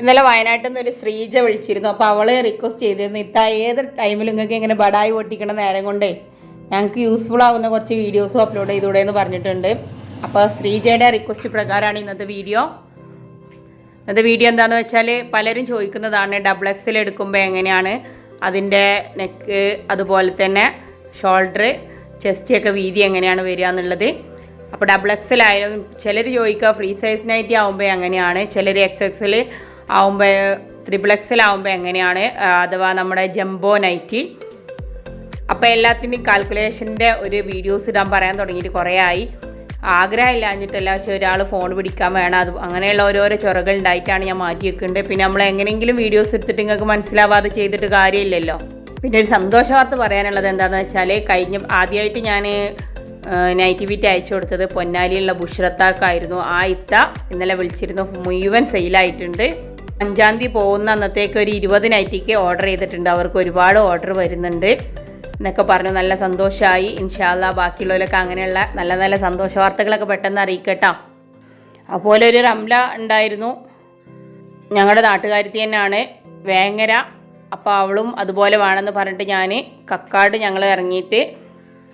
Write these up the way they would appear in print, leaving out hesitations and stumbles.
ഇന്നലെ വയനാട്ടിൽ നിന്ന് ഒരു ശ്രീജ വിളിച്ചിരുന്നു. അപ്പോൾ അവൾ റിക്വസ്റ്റ് ചെയ്തിരുന്നു, ഇത്താ ഏത് ടൈമിൽ നിങ്ങൾക്ക് ഇങ്ങനെ ബടായി പൊട്ടിക്കണ നേരം കൊണ്ടേ ഞങ്ങൾക്ക് യൂസ്ഫുൾ ആവുന്ന കുറച്ച് വീഡിയോസും അപ്ലോഡ് ചെയ്തുകൂടെ എന്ന് പറഞ്ഞിട്ടുണ്ട്. അപ്പോൾ ശ്രീജയുടെ റിക്വസ്റ്റ് പ്രകാരമാണ് ഇന്നത്തെ വീഡിയോ. എന്താണെന്ന് വെച്ചാൽ പലരും ചോദിക്കുന്നതാണ് ഡബിൾ എക്സൽ എടുക്കുമ്പോൾ എങ്ങനെയാണ് അതിൻ്റെ നെക്ക്, അതുപോലെ തന്നെ ഷോൾഡർ, ചെസ്റ്റൊക്കെ വീതി എങ്ങനെയാണ് വരിക എന്നുള്ളത്. അപ്പോൾ ഡബിൾ എക്സൽ ആയാലും ചിലർ ചോദിക്കുക ഫ്രീ സൈസ് നൈറ്റി ആകുമ്പോൾ എങ്ങനെയാണ്, ചിലർ XXL ആകുമ്പോൾ XXL ആകുമ്പോൾ എങ്ങനെയാണ്, അഥവാ നമ്മുടെ ജംബോ നൈറ്റി. അപ്പോൾ എല്ലാത്തിൻ്റെയും കാൽക്കുലേഷൻ്റെ ഒരു വീഡിയോസ് ഇടാൻ പറയാൻ തുടങ്ങിയിട്ട് കുറേ ആയി. ആഗ്രഹമില്ല എന്നിട്ടല്ല, പക്ഷേ ഒരാൾ ഫോൺ പിടിക്കാൻ വേണം, അത് അങ്ങനെയുള്ള ഓരോരോ ചൊറകൾ ഉണ്ടായിട്ടാണ് ഞാൻ മാറ്റി വെക്കുന്നുണ്ട്. പിന്നെ നമ്മൾ എങ്ങനെയെങ്കിലും വീഡിയോസ് എടുത്തിട്ട് നിങ്ങൾക്ക് മനസ്സിലാവാതെ ചെയ്തിട്ട് കാര്യമില്ലല്ലോ. പിന്നെ ഒരു സന്തോഷ വാർത്ത പറയാനുള്ളത് എന്താണെന്ന് വെച്ചാൽ ആദ്യമായിട്ട് ഞാൻ നൈറ്റി ബീറ്റ് അയച്ചു കൊടുത്തത് പൊന്നാലിയുള്ള ബുഷ്രത്താക്കായിരുന്നു. ആ ഇത്ത ഇന്നലെ വിളിച്ചിരുന്നു, മുഴുവൻ സെയിലായിട്ടുണ്ട്. 5-ാം തീയതി പോകുന്ന അന്നത്തേക്ക് ഒരു 20 നൈറ്റിക്ക് ഓർഡർ ചെയ്തിട്ടുണ്ട്. അവർക്ക് ഒരുപാട് ഓർഡർ വരുന്നുണ്ട് എന്നൊക്കെ പറഞ്ഞു. നല്ല സന്തോഷമായി. ഇൻഷാ അല്ലാഹ് ബാക്കിയുള്ളവരൊക്കെ അങ്ങനെയുള്ള നല്ല നല്ല സന്തോഷ വാർത്തകളൊക്കെ പെട്ടെന്ന് അറിയിക്കട്ടോ. അതുപോലെ ഒരു റംല ഉണ്ടായിരുന്നു, ഞങ്ങളുടെ നാട്ടുകാരത്തി തന്നെയാണ്, വേങ്ങര. അപ്പോൾ അവളും അതുപോലെ വേണമെന്ന് പറഞ്ഞിട്ട് ഞാൻ കക്കാട് ഞങ്ങൾ ഇറങ്ങിയിട്ട്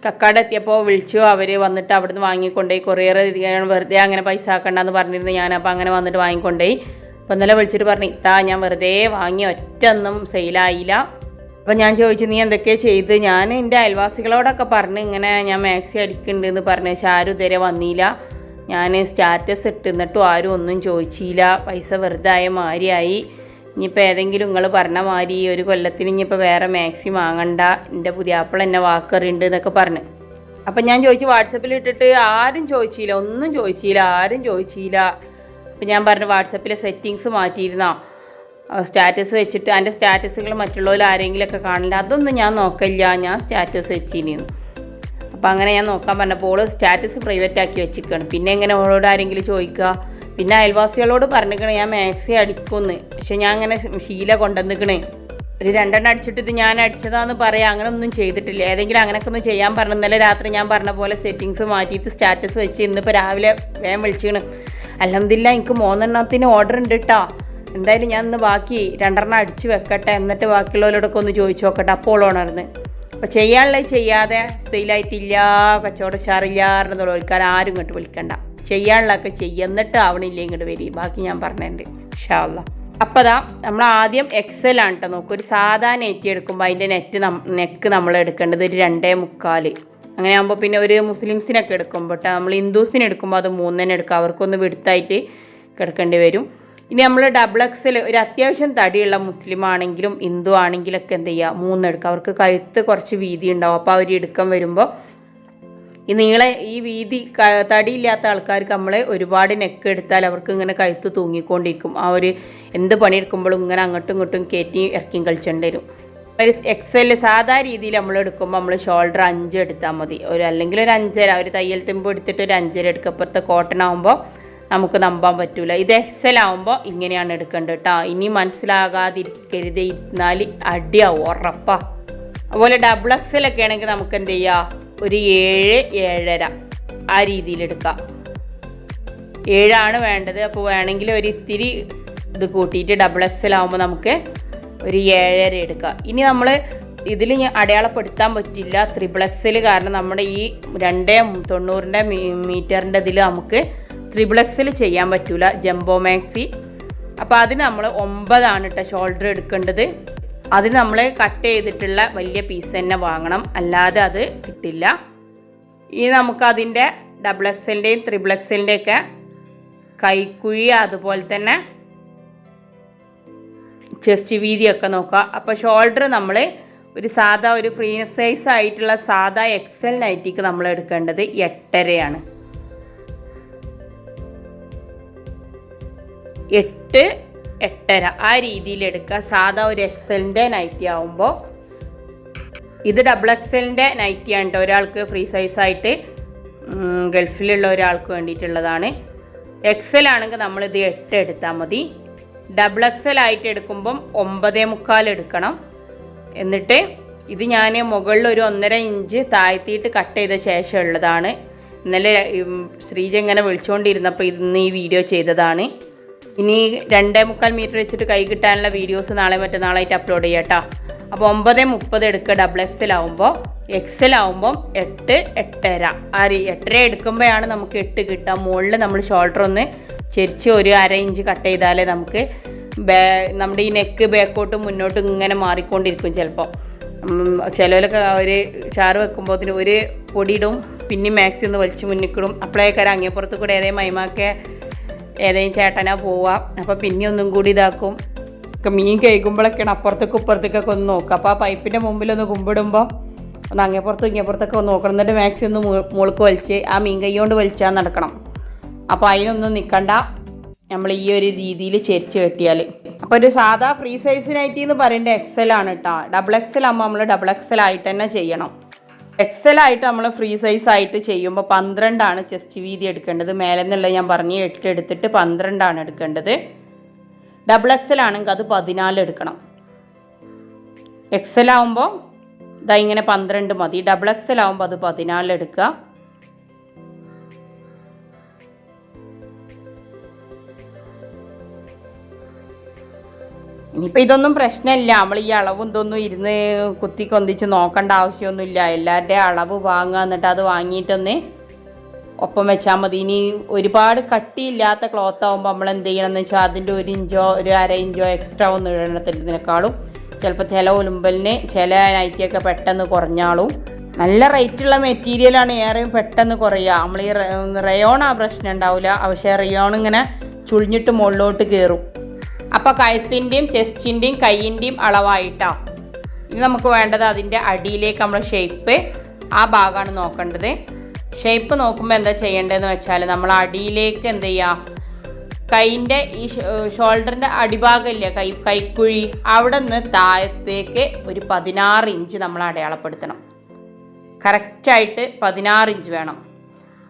കക്കാട് എത്തിയപ്പോൾ വിളിച്ചു. അവർ വന്നിട്ട് അവിടുന്ന് വാങ്ങിക്കൊണ്ടുപോയി. കൊറിയർ വെറുതെ അങ്ങനെ പൈസ ആക്കണ്ടെന്ന് പറഞ്ഞിരുന്നു ഞാൻ. അപ്പോൾ അങ്ങനെ വന്നിട്ട് വാങ്ങിക്കൊണ്ടുപോയി. അപ്പോൾ ഇന്നലെ വിളിച്ചിട്ട് പറഞ്ഞു, ഇത്താ ഞാൻ വെറുതെ വാങ്ങി ഒറ്റൊന്നും സെയിലായില്ല. അപ്പോൾ ഞാൻ ചോദിച്ചു നീ എന്തൊക്കെയാണ് ചെയ്ത്. ഞാൻ എൻ്റെ അയൽവാസികളോടൊക്കെ പറഞ്ഞ് ഇങ്ങനെ ഞാൻ മാക്സി അടിക്കുന്നുണ്ടെന്ന് പറഞ്ഞു. പക്ഷെ ആരും ഇതുവരെ വന്നില്ല. ഞാൻ സ്റ്റാറ്റസ് ഇട്ടിരുന്നിട്ടും ആരും ഒന്നും ചോദിച്ചില്ല. പൈസ വെറുതെ ആയ മാതിരിയായി. ഇനിയിപ്പോൾ ഏതെങ്കിലും നിങ്ങൾ പറഞ്ഞ മാതിരി ഒരു കൊല്ലത്തിന് ഇനിയിപ്പോൾ വേറെ മാക്സി വാങ്ങണ്ട, എൻ്റെ പുതിയാപ്പിള എന്നെ വാക്കറിയുണ്ട് എന്നൊക്കെ പറഞ്ഞ്. അപ്പം ഞാൻ ചോദിച്ചു വാട്സപ്പിൽ ഇട്ടിട്ട് ആരും ചോദിച്ചില്ല, ഒന്നും ചോദിച്ചില്ല, ആരും ചോദിച്ചില്ല. അപ്പം ഞാൻ പറഞ്ഞു വാട്സപ്പിലെ സെറ്റിങ്സ് മാറ്റിയിരുന്നോ, സ്റ്റാറ്റസ് വെച്ചിട്ട് എൻ്റെ സ്റ്റാറ്റസുകൾ മറ്റുള്ളവർ ആരെങ്കിലുമൊക്കെ കാണില്ല, അതൊന്നും ഞാൻ നോക്കില്ല, ഞാൻ സ്റ്റാറ്റസ് വെച്ചിരുന്നു. അപ്പോൾ അങ്ങനെ ഞാൻ നോക്കാൻ പറഞ്ഞപ്പോൾ സ്റ്റാറ്റസ് പ്രൈവറ്റ് ആക്കി വെച്ചിരിക്കുകയാണ്. പിന്നെ എങ്ങനെ ഓളോട് ആരെങ്കിലും ചോദിക്കുക. പിന്നെ അയൽവാസികളോട് പറഞ്ഞിരിക്കണേ ഞാൻ മാക്സി അടിക്കുമെന്ന്. പക്ഷെ ഞാൻ അങ്ങനെ ശീല കൊണ്ടുവന്നിക്കണേ ഒരു 2 എണ്ണം അടിച്ചിട്ട് ഇത് ഞാൻ അടിച്ചതാന്ന് പറയാം. അങ്ങനെ ഒന്നും ചെയ്തിട്ടില്ല. ഏതെങ്കിലും അങ്ങനെയൊക്കെ ഒന്ന് ചെയ്യാൻ പറഞ്ഞു. ഇന്നലെ രാത്രി ഞാൻ പറഞ്ഞ പോലെ സെറ്റിങ്സ് മാറ്റിയിട്ട് സ്റ്റാറ്റസ് വെച്ച് ഇന്നിപ്പോൾ രാവിലെ വേഗം വിളിച്ചിക്കണ്. അൽഹംദുലില്ലാ എനിക്ക് 3 എണ്ണത്തിന് ഓർഡർ ഉണ്ട് കേട്ടോ. എന്തായാലും ഞാൻ ഇന്ന് ബാക്കി 2 എണ്ണം അടിച്ച് വെക്കട്ടെ, എന്നിട്ട് ബാക്കിയുള്ളവരോടൊക്കെ ഒന്ന് ചോദിച്ചു നോക്കട്ടെ. അപ്പോൾ ഉണർന്ന് അപ്പോൾ ചെയ്യാനുള്ളത് ചെയ്യാതെ സെയിലായിട്ടില്ല, കച്ചവടം ഷാറില്ലാറുള്ള വിളിക്കാൻ ആരും ഇങ്ങോട്ട് വിളിക്കണ്ട. ചെയ്യാനുള്ളതൊക്കെ എന്നിട്ട് ആവണില്ലേ ഇങ്ങോട്ട് വരി. ബാക്കി ഞാൻ പറഞ്ഞിട്ടുണ്ട് ഇൻഷാ അല്ലാഹ്. അപ്പോൾ അതാ നമ്മൾ ആദ്യം XL ആണ് കേട്ടോ. നോക്കും, ഒരു സാധാ നെറ്റ് എടുക്കുമ്പോൾ അതിൻ്റെ നെക്ക് നമ്മൾ എടുക്കേണ്ടത് ഒരു 2.25. അങ്ങനെ ആകുമ്പോൾ പിന്നെ ഒരു മുസ്ലിംസിനൊക്കെ എടുക്കുമ്പോൾ കേട്ടോ, നമ്മൾ ഹിന്ദുസിന് എടുക്കുമ്പോൾ അത് 3 തന്നെ എടുക്കുക. അവർക്കൊന്ന് വിടുത്തായിട്ട് കിടക്കേണ്ടി വരും. ഇനി നമ്മൾ XXL ഒരു അത്യാവശ്യം തടിയുള്ള മുസ്ലിം ആണെങ്കിലും ഹിന്ദു ആണെങ്കിലൊക്കെ എന്ത് ചെയ്യുക, 3 എടുക്കുക. അവർക്ക് കഴുത്ത് കുറച്ച് വീതി ഉണ്ടാവും. അപ്പോൾ അവർ എടുക്കാൻ വരുമ്പോൾ ഈ വീതി തടിയില്ലാത്ത ആൾക്കാർക്ക് നമ്മൾ ഒരുപാട് നെക്ക് എടുത്താൽ അവർക്ക് ഇങ്ങനെ കഴുത്ത് തൂങ്ങിക്കൊണ്ടിരിക്കും. ആ ഒരു എന്ത് പണിയെടുക്കുമ്പോഴും ഇങ്ങനെ അങ്ങോട്ടും ഇങ്ങോട്ടും കയറ്റി ഇറക്കി കളിച്ചേണ്ടി വരും. ഒരു XL സാധാ രീതിയിൽ നമ്മൾ എടുക്കുമ്പോൾ നമ്മൾ ഷോൾഡർ 5 എടുത്താൽ മതി. അല്ലെങ്കിൽ ഒരു 5.5, ഒരു തയ്യൽ തുമ്പ് എടുത്തിട്ട് ഒരു 5.5 എടുക്കുക. അപ്പുറത്തെ കോട്ടൺ ആകുമ്പോൾ നമുക്ക് നമ്പാൻ പറ്റൂല. ഇത് XL ആകുമ്പോൾ ഇങ്ങനെയാണ് എടുക്കേണ്ടത് കേട്ടോ. ഇനി മനസ്സിലാകാതിരിക്കരുത്, ഇരുന്നാൽ അടിയാവും ഉറപ്പാ. അതുപോലെ XXL ഒക്കെ ആണെങ്കിൽ നമുക്ക് എന്ത് ചെയ്യുക, ഒരു 7-7.5 ആ രീതിയിലെടുക്കാം. 7 വേണ്ടത്. അപ്പോൾ വേണമെങ്കിൽ ഒരു ഇത്തിരി ഇത് കൂട്ടിയിട്ട് XXL ആകുമ്പോൾ നമുക്ക് ഒരു 7.5 എടുക്കാം. ഇനി നമ്മൾ ഇതിൽ അടയാളപ്പെടുത്താൻ പറ്റില്ല XXL, കാരണം നമ്മുടെ ഈ 290 മീറ്ററിൻ്റെ ഇതിൽ നമുക്ക് XXL ചെയ്യാൻ പറ്റൂല ജംബോ മാക്സി. അപ്പോൾ അതിന് നമ്മൾ 9 കേട്ടോ ഷോൾഡർ എടുക്കേണ്ടത്. അതിന് നമ്മൾ കട്ട് ചെയ്തിട്ടുള്ള വലിയ പീസ് തന്നെ വാങ്ങണം, അല്ലാതെ അത് കിട്ടില്ല. ഇനി നമുക്കതിൻ്റെ XXLൻ്റെയും XXLൻ്റെയൊക്കെ കൈക്കുഴി, അതുപോലെ തന്നെ ചെസ്റ്റ് വീതിയൊക്കെ നോക്കുക. അപ്പോൾ ഷോൾഡർ നമ്മൾ ഒരു സാധാ ഒരു ഫ്രീ സൈസ് ആയിട്ടുള്ള സാധാ XL നൈറ്റിക്ക് നമ്മൾ എടുക്കേണ്ടത് 8.5. 8-8.5 ആ രീതിയിലെടുക്കുക. സാധാ ഒരു XLൻ്റെ നൈറ്റി ആവുമ്പോൾ. ഇത് XXLൻ്റെ നൈറ്റിയാണ് കേട്ടോ. ഒരാൾക്ക് ഫ്രീ സൈസായിട്ട് ഗൾഫിലുള്ള ഒരാൾക്ക് വേണ്ടിയിട്ടുള്ളതാണ്. XL ആണെങ്കിൽ നമ്മളിത് 8 എടുത്താൽ മതി. XXL ആയിട്ട് എടുക്കുമ്പം 9.25 എടുക്കണം. എന്നിട്ട് ഇത് ഞാൻ മുകളിൽ ഒരു 1.5 ഇഞ്ച് താഴ്ത്തിയിട്ട് കട്ട് ചെയ്ത ശേഷം ഉള്ളതാണ്. ഇന്നലെ ശ്രീജ ഇങ്ങനെ വിളിച്ചുകൊണ്ടിരുന്നപ്പോൾ ഇന്ന് ഈ വീഡിയോ ചെയ്തതാണ്. ഇനി 2.25 മീറ്റർ വെച്ചിട്ട് കൈ കിട്ടാനുള്ള വീഡിയോസ് നാളെ മറ്റന്നാളായിട്ട് അപ്ലോഡ് ചെയ്യാം കേട്ടോ. അപ്പോൾ 9:30 എടുക്കുക XXL ആകുമ്പോൾ. XL ആകുമ്പം 8, 8.5 8.5 എടുക്കുമ്പോഴാണ് നമുക്ക് 8 കിട്ടുക. മുകളിൽ നമ്മൾ ഷോൾഡർ ഒന്ന് ചെരിച്ച് ഒരു 1/2 ഇഞ്ച് കട്ട് ചെയ്താലേ നമുക്ക് നമ്മുടെ ഈ നെക്ക് ബാക്കോട്ടും മുന്നോട്ടും ഇങ്ങനെ മാറിക്കൊണ്ടിരിക്കും. ചിലപ്പോൾ ചിലവരൊക്കെ ഒരു ചാറ് വെക്കുമ്പോൾ ഒരു പൊടിയിടും, പിന്നെ മാക്സി ഒന്ന് വലിച്ച് മുന്നിക്കിടും. അപ്പോഴേക്കാരം അങ്ങേപ്പുറത്ത് കൂടെ മൈമാക്കെ ഏതെങ്കിലും ചേട്ടനാ പോവുക. അപ്പോൾ പിന്നെ ഒന്നും കൂടി ഇതാക്കും. മീൻ കഴിക്കുമ്പോഴൊക്കെയാണ് അപ്പുറത്തേക്കും ഇപ്പുറത്തേക്കൊക്കെ ഒന്ന് നോക്കുക. അപ്പോൾ ആ പൈപ്പിൻ്റെ മുമ്പിലൊന്ന് കുമ്പിടുമ്പോൾ ഒന്ന് അങ്ങേപ്പുറത്തും ഇങ്ങേപ്പുറത്തൊക്കെ ഒന്ന് നോക്കണം. എന്നിട്ട് മാക്സി ഒന്ന് മുകൾക്ക് വലിച്ച് ആ മീൻ കൈ കൊണ്ട് വലിച്ചാൽ നടക്കണം. അപ്പോൾ അതിനൊന്നും നിൽക്കണ്ട, നമ്മൾ ഈ ഒരു രീതിയിൽ ചെരിച്ച് കെട്ടിയാൽ. അപ്പോൾ ഒരു സാധാ ഫ്രീ സൈസ് നൈറ്റി എന്ന് പറയുന്നത് XL ആണ് കേട്ടോ. XXL ആകുമ്പോൾ നമ്മൾ XXL ആയിട്ട് തന്നെ ചെയ്യണം. XL ആയിട്ട് നമ്മൾ ഫ്രീ സൈസ് ആയിട്ട് ചെയ്യുമ്പോൾ 12 ചെസ്റ്റ് വീതി എടുക്കേണ്ടത്. മേലെ നിന്നുള്ളത് ഞാൻ പറഞ്ഞു 8 എടുത്തിട്ട് 12 എടുക്കേണ്ടത്. XXL ആണെങ്കിൽ അത് 14 എടുക്കണം. XL ആകുമ്പോൾ ഇതാ ഇങ്ങനെ 12 മതി. XXL ആകുമ്പോൾ അത് 14 എടുക്കുക. ഇനിയിപ്പോൾ ഇതൊന്നും പ്രശ്നമില്ല. നമ്മൾ ഈ അളവും ഇതൊന്നും ഇരുന്ന് കുത്തി കൊന്തിച്ച് നോക്കേണ്ട ആവശ്യമൊന്നുമില്ല. എല്ലാവരുടെയും അളവ് വാങ്ങുക, എന്നിട്ട് അത് വാങ്ങിയിട്ടൊന്ന് ഒപ്പം വെച്ചാൽ മതി. ഇനി ഒരുപാട് കട്ടിയില്ലാത്ത ക്ലോത്ത് ആകുമ്പോൾ നമ്മൾ എന്ത് ചെയ്യണമെന്ന് വെച്ചാൽ അതിൻ്റെ 1 ഇഞ്ചോ ഒരു 1/2 ഇഞ്ചോ എക്സ്ട്രാ ഒന്നും ഇടണത്തിനേക്കാളും ചിലപ്പോൾ ചില ഒലുമ്പലിന് ചില നൈറ്റിയൊക്കെ പെട്ടെന്ന് കുറഞ്ഞാളും. നല്ല റേറ്റുള്ള മെറ്റീരിയലാണ് ഏറെയും പെട്ടെന്ന് കുറയുക. നമ്മൾ ഈ റയോൺ ആ പ്രശ്നം ഉണ്ടാവില്ല, പക്ഷേ റയോൺ ഇങ്ങനെ ചുളിഞ്ഞിട്ട് മുകളിലോട്ട് കയറും. അപ്പോൾ കഴുത്തിൻ്റെയും ചെസ്റ്റിൻ്റെയും കൈയിൻ്റെയും അളവായിട്ടാണ് ഇനി നമുക്ക് വേണ്ടത്. അതിൻ്റെ അടിയിലേക്ക് നമ്മൾ ഷേപ്പ് ആ ഭാഗമാണ് നോക്കേണ്ടത്. ഷേപ്പ് നോക്കുമ്പോൾ എന്താ ചെയ്യേണ്ടതെന്ന് വെച്ചാൽ നമ്മൾ അടിയിലേക്ക് എന്ത് ചെയ്യുക, കൈൻ്റെ ഈ ഷോൾഡറിൻ്റെ അടിഭാഗമില്ല, കൈക്കുഴി, അവിടെ നിന്ന് താഴത്തേക്ക് ഒരു 16 ഇഞ്ച് നമ്മൾ അടയാളപ്പെടുത്തണം. കറക്റ്റായിട്ട് 16 ഇഞ്ച് വേണം.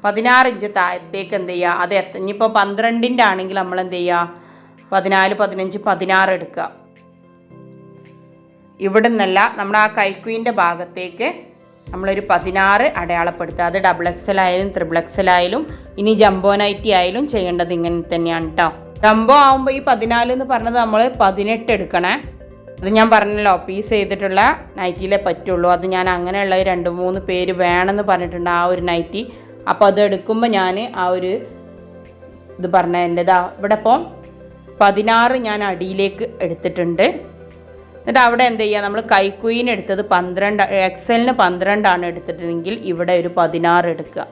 16 ഇഞ്ച് താഴത്തേക്ക് എന്ത് ചെയ്യുക, അത് ഇനിയിപ്പോൾ 12 ആണെങ്കിൽ നമ്മൾ എന്ത് ചെയ്യുക, 14, 15, 16 എടുക്കുക. ഇവിടെ നിന്നല്ല, നമ്മുടെ ആ കൈക്കുയിൻ്റെ ഭാഗത്തേക്ക് നമ്മളൊരു 16 അടയാളപ്പെടുത്തുക. അത് XXL ആയാലും XXL ആയാലും ഇനി ജംബോ നൈറ്റി ആയാലും ചെയ്യേണ്ടത് ഇങ്ങനെ തന്നെയാണ് കേട്ടോ. ജംബോ ആകുമ്പോൾ ഈ 14 എന്ന് പറഞ്ഞത് നമ്മൾ 18 എടുക്കണേ. അത് ഞാൻ പറഞ്ഞല്ലോ, പീസ് ചെയ്തിട്ടുള്ള നൈറ്റിയിലേ പറ്റുള്ളൂ. അത് ഞാൻ അങ്ങനെയുള്ള 2-3 പേര് വേണമെന്ന് പറഞ്ഞിട്ടുണ്ട് ആ ഒരു നൈറ്റി. അപ്പോൾ അത് എടുക്കുമ്പോൾ ഞാൻ ആ ഒരു ഇത് പറഞ്ഞ എൻ്റെതാ ഇവിടെ ഇപ്പോൾ 16 ഞാൻ അടിയിലേക്ക് എടുത്തിട്ടുണ്ട്. എന്നിട്ട് അവിടെ എന്ത് ചെയ്യുക, നമ്മൾ കൈക്കുയിന് എടുത്തത് 12, XL-ന് 12 എടുത്തിട്ടുണ്ടെങ്കിൽ ഇവിടെ ഒരു 16 എടുക്കുക.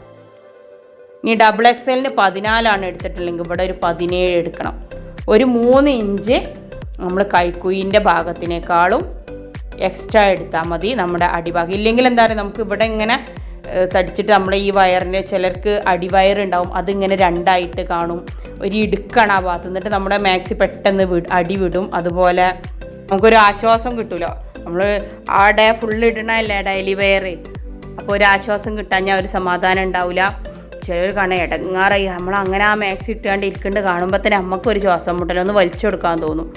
ഇനി XXL-ന് 14 എടുത്തിട്ടില്ലെങ്കിൽ ഇവിടെ ഒരു 17 എടുക്കണം. ഒരു 3 ഇഞ്ച് നമ്മൾ കൈക്കുയിൻ്റെ ഭാഗത്തിനേക്കാളും എക്സ്ട്രാ എടുത്താൽ മതി നമ്മുടെ അടിഭാഗം. ഇല്ലെങ്കിൽ എന്താ പറയുക, നമുക്ക് ഇവിടെ ഇങ്ങനെ തടിച്ചിട്ട് നമ്മുടെ ഈ വയറിൻ്റെ ചിലർക്ക് അടിവയറുണ്ടാവും, അതിങ്ങനെ 2 ആയിട്ട് കാണും. ഒരു ഇടുക്കാണ് ആ ഭാഗത്ത്. എന്നിട്ട് നമ്മുടെ മാക്സി പെട്ടെന്ന് അടി വിടും. അതുപോലെ നമുക്കൊരു ആശ്വാസം കിട്ടുമല്ലോ. നമ്മൾ ആ ഡേ ഫുള്ള് ഇടണല്ലേ ഡെയിലി വെയർ. അപ്പോൾ ഒരു ആശ്വാസം കിട്ടാഞ്ഞാൽ ഒരു സമാധാനം ഉണ്ടാവില്ല. ചിലർ കാണാൻ ഇടങ്ങാറായി നമ്മൾ അങ്ങനെ ആ മാക്സി ഇട്ടുകൊണ്ട് ഇരിക്കേണ്ട കാണുമ്പോൾ തന്നെ നമുക്കൊരു ശ്വാസം മുട്ടലൊന്ന് വലിച്ചു കൊടുക്കാൻ തോന്നും.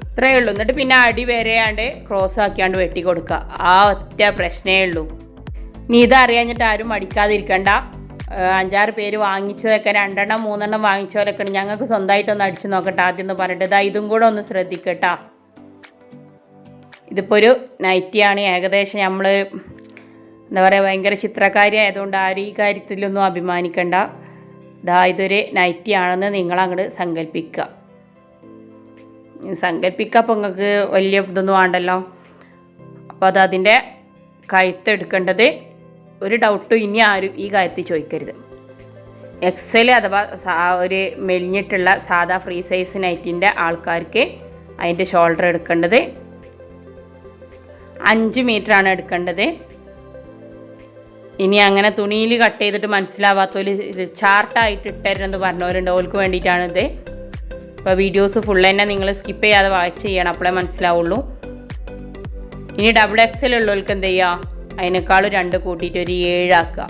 ഇത്രയേ ഉള്ളൂ. എന്നിട്ട് പിന്നെ അടി വരെയാണ്ട് ക്രോസ് ആക്കിയാണ്ട് വെട്ടി കൊടുക്കുക. ആ ഒറ്റ പ്രശ്നമേ ഉള്ളൂ. ഇനി ഇതറിയാഞ്ഞിട്ട് ആരും മടിക്കാതിരിക്കണ്ട. 5-6 പേര് വാങ്ങിച്ചതൊക്കെ 2-3 വാങ്ങിച്ചവരൊക്കെ ഉണ്ട്. ഞങ്ങൾക്ക് സ്വന്തമായിട്ടൊന്ന് അടിച്ചു നോക്കട്ടെ ആദ്യം എന്ന് പറഞ്ഞിട്ട് ഇതും കൂടെ ഒന്ന് ശ്രദ്ധിക്കട്ടാ. ഇതിപ്പോൾ ഒരു നൈറ്റിയാണ്. ഏകദേശം നമ്മൾ എന്താ പറയുക, ഭയങ്കര ചിത്രകാരി ആയതുകൊണ്ട് ആരും ഈ കാര്യത്തിലൊന്നും അഭിമാനിക്കണ്ട. ഇതൊരു നൈറ്റി ആണെന്ന് നിങ്ങളങ്ങോട്ട് സങ്കല്പിക്കുക. അപ്പോൾ നിങ്ങൾക്ക് വലിയ ഇതൊന്നും വേണ്ടല്ലോ. അപ്പോൾ അതിൻ്റെ കഴുത്തെടുക്കേണ്ടത് ഒരു ഡൗട്ടും ഇനി ആരും ഈ കാര്യത്തിൽ ചോദിക്കരുത്. XL അഥവാ ഒരു മെലിഞ്ഞിട്ടുള്ള സാധാ ഫ്രീ സൈസ് നൈറ്റിൻ്റെ ആൾക്കാർക്ക് അതിൻ്റെ ഷോൾഡർ എടുക്കേണ്ടത് 5 മീറ്ററാണ് എടുക്കേണ്ടത്. ഇനി അങ്ങനെ തുണിയിൽ കട്ട് ചെയ്തിട്ട് മനസ്സിലാവാത്തവർ ചാർട്ടായിട്ട് ഇട്ടരുന്നെന്ന് പറഞ്ഞവരുണ്ട്, ഓൾക്ക് വേണ്ടിയിട്ടാണിത്. അപ്പോൾ വീഡിയോസ് ഫുൾ തന്നെ നിങ്ങൾ സ്കിപ്പ് ചെയ്യാതെ വാച്ച് ചെയ്യണം, അപ്പോഴേ മനസ്സിലാവുള്ളൂ. ഇനി XXL ഉള്ളവർക്ക് എന്ത് ചെയ്യുക, അതിനേക്കാളും 2 കൂട്ടിയിട്ട് ഒരു 7 ആക്കുക.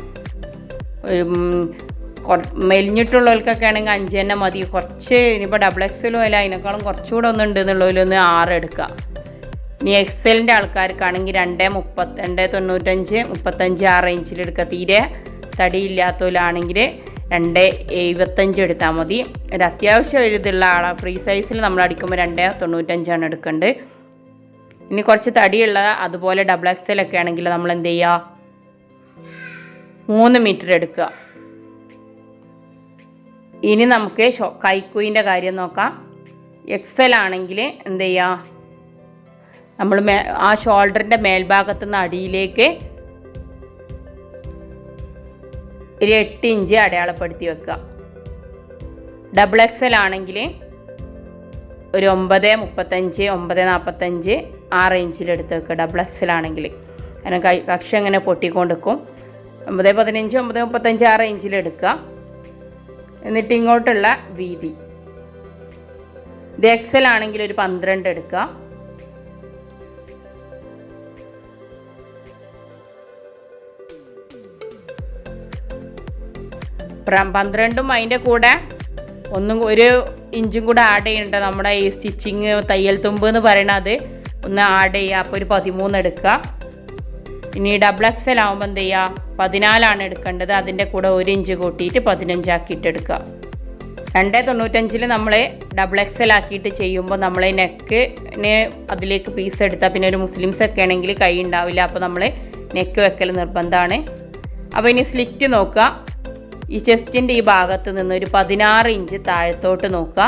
മെലിഞ്ഞിട്ടുള്ളവർക്കൊക്കെ ആണെങ്കിൽ 5 തന്നെ മതി. കുറച്ച് ഇനിയിപ്പോൾ XXL അല്ല അതിനേക്കാളും കുറച്ചുകൂടെ ഒന്നുണ്ട് എന്നുള്ളതിലൊന്ന് 6 എടുക്കുക. ഇനി XL-ൻ്റെ ആൾക്കാർക്കാണെങ്കിൽ 2.30, 2.95, 35 ആ റേഞ്ചിലെടുക്കുക. തീരെ തടിയില്ലാത്തവരാണെങ്കിൽ 2.75 എടുത്താൽ മതി. ഒരു അത്യാവശ്യം ഇതുള്ള ആളാണ്. ഫ്രീ സൈസിൽ നമ്മൾ അടിക്കുമ്പോൾ 2.95 എടുക്കേണ്ടത്. ഇനി കുറച്ച് തടിയുള്ള അതുപോലെ XXL ഒക്കെ ആണെങ്കിൽ നമ്മൾ എന്ത് ചെയ്യുക, 3 മീറ്റർ എടുക്കുക. ഇനി നമുക്ക് കൈക്കുയിൻ്റെ കാര്യം നോക്കാം. XL ആണെങ്കിൽ എന്ത് ചെയ്യുക, നമ്മൾ ആ ഷോൾഡറിൻ്റെ മേൽഭാഗത്തു നിന്ന് അടിയിലേക്ക് ഒരു 8 ഇഞ്ച് അടയാളപ്പെടുത്തി വെക്കുക. XXL ആണെങ്കിൽ ഒരു 9.35, 9.45 ആ റേഞ്ചിലെടുത്ത് വെക്കുക. XXL ആണെങ്കിൽ അങ്ങനെ കക്ഷി അങ്ങനെ പൊട്ടിക്കൊണ്ടിരിക്കും. 9.15, 9.35 ആ റേഞ്ചിലെടുക്കുക. എന്നിട്ട് ഇങ്ങോട്ടുള്ള വീതി ഇത് XL ആണെങ്കിൽ ഒരു 12 എടുക്കുക. പന്ത്രണ്ടും അതിൻ്റെ കൂടെ ഒരു ഇഞ്ചും കൂടെ ആഡ് ചെയ്യുന്നുണ്ട്. നമ്മുടെ ഈ സ്റ്റിച്ചിങ് തയ്യൽ തുമ്പ് എന്ന് പറയണത് ഒന്ന് ആഡ് ചെയ്യുക. അപ്പോൾ ഒരു 13 എടുക്കുക. ഇനി XXL ആകുമ്പോൾ എന്ത് ചെയ്യുക, 14 എടുക്കേണ്ടത്. അതിൻ്റെ കൂടെ 1 ഇഞ്ച് കൂട്ടിയിട്ട് 15 ആക്കിയിട്ട് എടുക്കുക. 2.95 നമ്മൾ XXL ആക്കിയിട്ട് ചെയ്യുമ്പോൾ നമ്മൾ നെക്കിന് അതിലേക്ക് പീസ് എടുത്താൽ പിന്നെ ഒരു മുസ്ലിംസ് ഒക്കെ ആണെങ്കിൽ കൈ ഉണ്ടാവില്ല. അപ്പോൾ നമ്മൾ നെക്ക് വെക്കൽ നിർബന്ധമാണ്. അപ്പോൾ ഇനി സ്ലിറ്റ് നോക്കുക. ഈ ചെസ്റ്റിൻ്റെ ഈ ഭാഗത്ത് നിന്ന് ഒരു 16 ഇഞ്ച് താഴത്തോട്ട് നോക്കുക.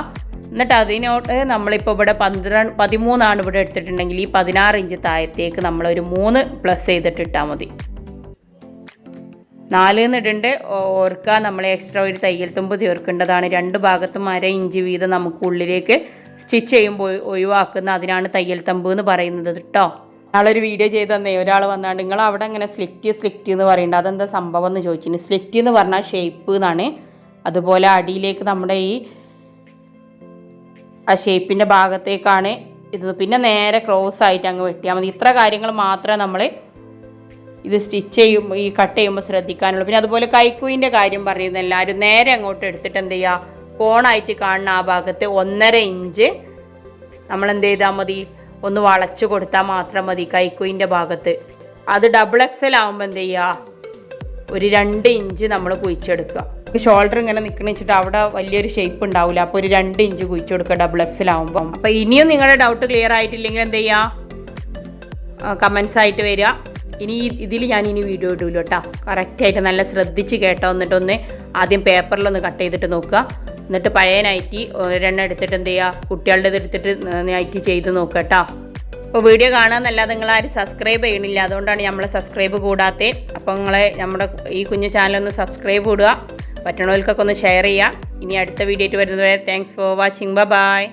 എന്നിട്ട് അതിനോട്ട് നമ്മളിപ്പോൾ ഇവിടെ 13 ഇവിടെ എടുത്തിട്ടുണ്ടെങ്കിൽ ഈ 16 ഇഞ്ച് താഴത്തേക്ക് നമ്മളൊരു 3 പ്ലസ് ചെയ്തിട്ട് ഇട്ടാൽ മതി. 4 ഇടുണ്ട്. ഓർക്കുക, നമ്മൾ എക്സ്ട്രാ ഒരു തയ്യൽ തുമ്പ് ചേർക്കേണ്ടതാണ്. 2 ഭാഗത്തും 1/2 ഇഞ്ച് വീതം നമുക്ക് ഉള്ളിലേക്ക് സ്റ്റിച്ച് ചെയ്യുമ്പോൾ ഒഴിവാക്കുന്ന അതിനാണ് തയ്യൽ തുമ്പ് എന്ന് പറയുന്നത് കേട്ടോ. നാളൊരു വീഡിയോ ചെയ്ത് തന്നേ ഒരാൾ വന്നാണ്ട് നിങ്ങൾ അവിടെ ഇങ്ങനെ സ്ലിറ്റ് എന്ന് പറയുന്നുണ്ട്, അതെന്താ സംഭവം എന്ന് ചോദിച്ചിന്. സ്ലിറ്റ് എന്ന് പറഞ്ഞാൽ ഷേപ്പ് എന്നാണ്. അതുപോലെ അടിയിലേക്ക് നമ്മുടെ ഈ ആ ഷേപ്പിൻ്റെ ഭാഗത്തേക്കാണ് ഇത്. പിന്നെ നേരെ ക്രോസ് ആയിട്ട് അങ്ങ് വെട്ടിയാൽ മതി. ഇത്ര കാര്യങ്ങൾ മാത്രമേ നമ്മൾ ഇത് സ്റ്റിച്ച് ചെയ്യുമ്പോൾ ഈ കട്ട് ചെയ്യുമ്പോൾ ശ്രദ്ധിക്കാനുള്ളൂ. പിന്നെ അതുപോലെ കൈക്കുയിൻ്റെ കാര്യം പറയുന്നത് എല്ലാവരും നേരെ അങ്ങോട്ട് എടുത്തിട്ട് എന്ത് ചെയ്യുക, കോണായിട്ട് കാണുന്ന ആ ഭാഗത്ത് 1.5 ഇഞ്ച് നമ്മൾ എന്ത് ചെയ്താൽ മതി, ഒന്ന് വളച്ച് കൊടുത്താൽ മാത്രം മതി കൈക്കുയിൻ്റെ ഭാഗത്ത്. അത് XXL ആകുമ്പോൾ എന്ത് ചെയ്യുക, ഒരു 2 ഇഞ്ച് നമ്മൾ കുഴിച്ചെടുക്കുക. ഷോൾഡർ ഇങ്ങനെ നിൽക്കണ വെച്ചിട്ട് അവിടെ വലിയൊരു ഷേപ്പ് ഉണ്ടാവില്ല. അപ്പോൾ ഒരു 2 ഇഞ്ച് കുഴിച്ചു കൊടുക്കുക XXL ആകുമ്പോൾ. അപ്പോൾ ഇനിയും നിങ്ങളുടെ ഡൗട്ട് ക്ലിയർ ആയിട്ടില്ലെങ്കിൽ എന്ത് ചെയ്യുക, കമൻസ് ആയിട്ട് വരിക. ഇനി ഇതിൽ ഞാൻ വീഡിയോ ഇടൂല്ലോ കേട്ടോ. കറക്റ്റായിട്ട് നല്ല ശ്രദ്ധിച്ച് കേട്ടോ. എന്നിട്ടൊന്ന് ആദ്യം പേപ്പറിലൊന്ന് കട്ട് ചെയ്തിട്ട് നോക്കുക. എന്നിട്ട് പഴയ നൈറ്റി ഒരെണ്ണം എടുത്തിട്ട് എന്ത് ചെയ്യുക, കുട്ടികളുടെ എടുത്തിട്ട് നൈറ്റി ചെയ്ത് നോക്കുക കേട്ടോ. അപ്പോൾ വീഡിയോ കാണാമെന്നല്ലാതെ നിങ്ങളാരും സബ്സ്ക്രൈബ് ചെയ്യണില്ല, അതുകൊണ്ടാണ് നമ്മളെ സബ്സ്ക്രൈബ് കൂടാത്തത്. അപ്പോൾ നമ്മുടെ ഈ കുഞ്ഞു ചാനലൊന്ന് സബ്സ്ക്രൈബ് കൂടുക, പറ്റണവർക്കൊക്കെ ഒന്ന് ഷെയർ ചെയ്യുക. ഇനി അടുത്ത വീഡിയോ ആയിട്ട് വരുന്നതുവരെ താങ്ക്സ് ഫോർ വാച്ചിങ്. ബൈ.